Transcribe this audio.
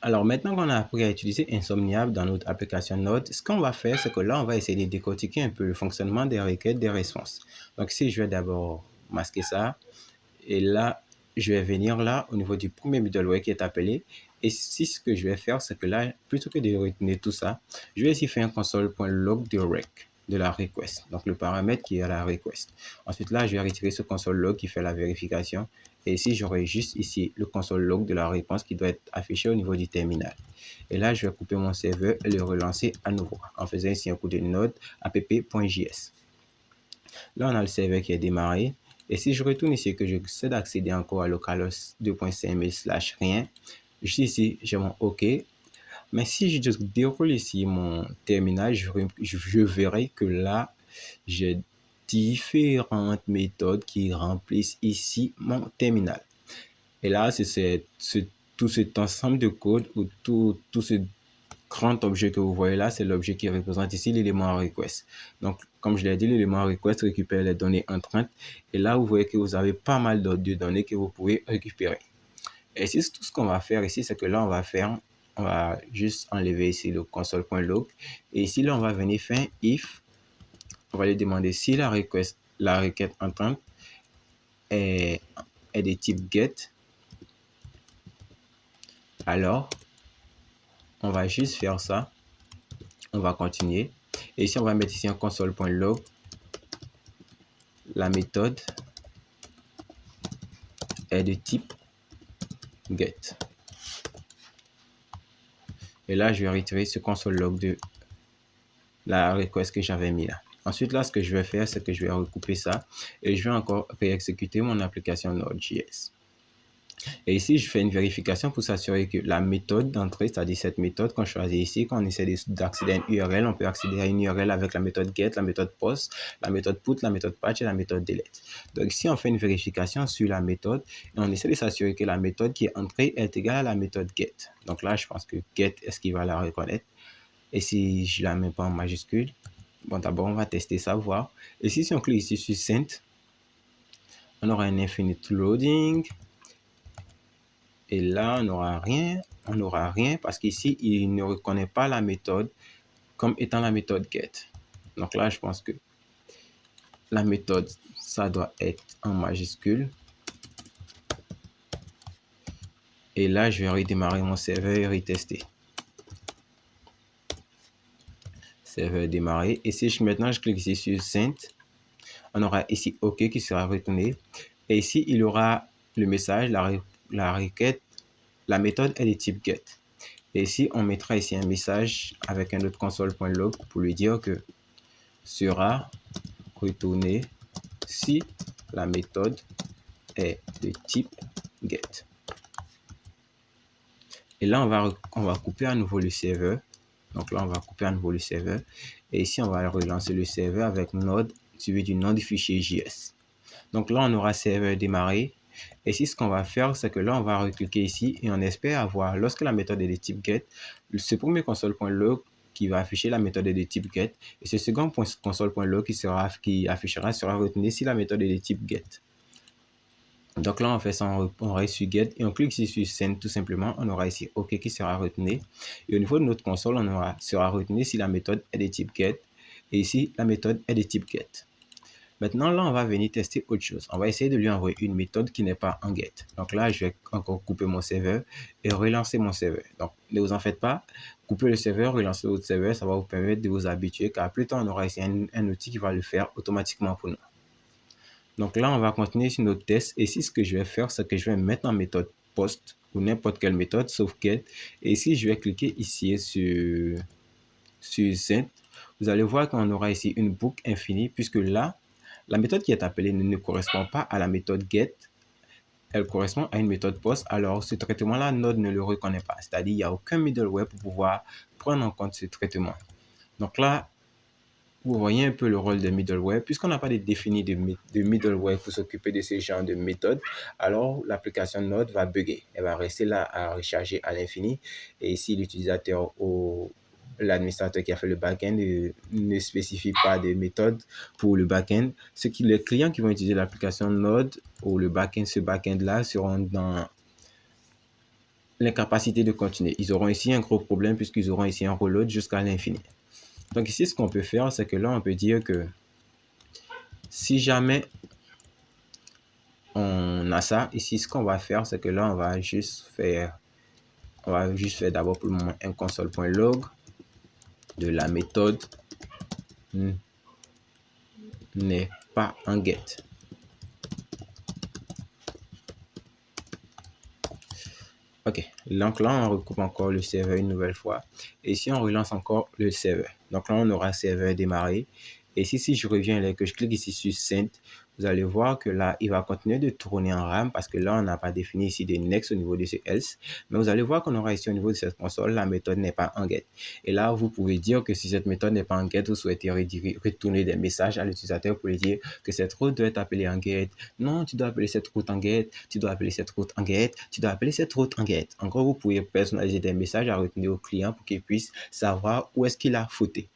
Alors maintenant qu'on a appris à utiliser Insomniable dans notre application Node, ce qu'on va faire, c'est que là, on va essayer de décortiquer un peu le fonctionnement des requêtes, des réponses. Donc si je vais d'abord masquer ça, et là, je vais venir là au niveau du premier middleware qui est appelé. Et si ce que je vais faire, c'est que là, plutôt que de retenir tout ça, je vais ici faire un console.log de rec, de la request. Donc le paramètre qui est à la request. Ensuite là, je vais retirer ce console log qui fait la vérification. Et ici, j'aurai juste ici le console log de la réponse qui doit être affiché au niveau du terminal. Et là, je vais couper mon serveur et le relancer à nouveau en faisant ici un coup de node app.js. Là, on a le serveur qui est démarré. Et si je retourne ici et que j'essaie d'accéder encore à localhost 2.50/rien, juste ici, j'ai mon OK. Mais si je déroule ici mon terminal, je verrai que là, j'ai différentes méthodes qui remplissent ici mon terminal. Et là, c'est tout cet ensemble de code ou tout ce grand objet que vous voyez là, c'est l'objet qui représente ici l'élément request. Donc, comme je l'ai dit, l'élément request récupère les données entrantes. Et là, vous voyez que vous avez pas mal de données que vous pouvez récupérer. Et ici, tout ce qu'on va faire ici, c'est que là, on va juste enlever ici le console.log. Et ici, là, on va venir faire if. On va lui demander si la requête entrante est de type get. Alors, on va juste faire ça. On va continuer. Et ici, on va mettre ici un console.log. La méthode est de type get. Et là, je vais retirer ce console log de la request que j'avais mis là. Ensuite, là, ce que je vais faire, c'est que je vais recouper ça et je vais encore réexécuter mon application Node.js. Et ici, je fais une vérification pour s'assurer que la méthode d'entrée, c'est-à-dire cette méthode qu'on choisit ici, quand on essaie d'accéder à une URL, on peut accéder à une URL avec la méthode get, la méthode post, la méthode put, la méthode patch et la méthode delete. Donc ici, on fait une vérification sur la méthode et on essaie de s'assurer que la méthode qui est entrée est égale à la méthode get. Donc là, je pense que get est ce qui va la reconnaître. Et si je ne la mets pas en majuscule, bon, d'abord, on va tester ça, voir. Et si on clique ici sur send, on aura un infinite loading. Et là, on n'aura rien parce qu'ici, il ne reconnaît pas la méthode comme étant la méthode get. Donc là, je pense que la méthode, ça doit être en majuscule. Et là, je vais redémarrer mon serveur et retester. Serveur démarré. Et si maintenant, je clique ici sur send, on aura ici OK qui sera retourné. Et ici, il y aura le message, la requête, la méthode est de type get. Et ici, on mettra ici un message avec un autre console.log pour lui dire que sera retourné si la méthode est de type get. Et là, on va couper à nouveau le serveur. Donc là, on va couper à nouveau le serveur. Et ici, on va relancer le serveur avec node suivi du nom du fichier JS. Donc là, on aura serveur démarré. Et ici, ce qu'on va faire, c'est que là, on va recliquer ici et on espère avoir, lorsque la méthode est de type get, ce premier console.log qui va afficher la méthode est de type get et ce second console.log qui affichera sera retenu si la méthode est de type get. Donc là, on fait ça, on reste sur get et on clique ici sur send tout simplement. On aura ici OK qui sera retenu. Et au niveau de notre console, sera retenu si la méthode est de type get et ici, la méthode est de type get. Maintenant, là, on va venir tester autre chose. On va essayer de lui envoyer une méthode qui n'est pas en get. Donc là, je vais encore couper mon serveur et relancer mon serveur. Donc, ne vous en faites pas. Couper le serveur, relancer votre serveur, ça va vous permettre de vous habituer car plus tard, on aura ici un outil qui va le faire automatiquement pour nous. Donc là, on va continuer sur notre test. Et ici, ce que je vais faire, c'est que je vais mettre en méthode post ou n'importe quelle méthode sauf get. Et ici, je vais cliquer ici sur send. Vous allez voir qu'on aura ici une boucle infinie puisque là, la méthode qui est appelée ne correspond pas à la méthode get, elle correspond à une méthode post. Alors, ce traitement-là, Node ne le reconnaît pas. C'est-à-dire, il n'y a aucun middleware pour pouvoir prendre en compte ce traitement. Donc là, vous voyez un peu le rôle de middleware. Puisqu'on n'a pas de défini de middleware pour s'occuper de ce genre de méthode, alors l'application Node va bugger. Elle va rester là à recharger à l'infini. Et ici, l'utilisateur l'administrateur qui a fait le backend ne spécifie pas de méthode pour le backend. Les clients qui vont utiliser l'application Node ou le backend, ce backend-là seront l'incapacité de continuer. Ils auront ici un gros problème puisqu'ils auront ici un reload jusqu'à l'infini. Donc ici, ce qu'on peut faire, c'est que là, on peut dire que si jamais on a ça, ici, ce qu'on va faire, c'est que là, on va juste faire d'abord pour le moment un console.log de la méthode n'est pas en get. Ok, donc là, on recoupe encore le serveur une nouvelle fois. Et ici, on relance encore le serveur. Donc là, on aura serveur démarré. Et ici, si je reviens là, que je clique ici sur Send, vous allez voir que là, il va continuer de tourner en RAM parce que là, on n'a pas défini ici des next au niveau de ce else. Mais vous allez voir qu'on aura ici au niveau de cette console, la méthode n'est pas en get. Et là, vous pouvez dire que si cette méthode n'est pas en get, vous souhaitez retourner des messages à l'utilisateur pour lui dire que cette route doit être appelée en get. Non, tu dois appeler cette route en get. Tu dois appeler cette route en get. Tu dois appeler cette route en get. En gros, vous pouvez personnaliser des messages à retenir au client pour qu'il puisse savoir où est-ce qu'il a fauté.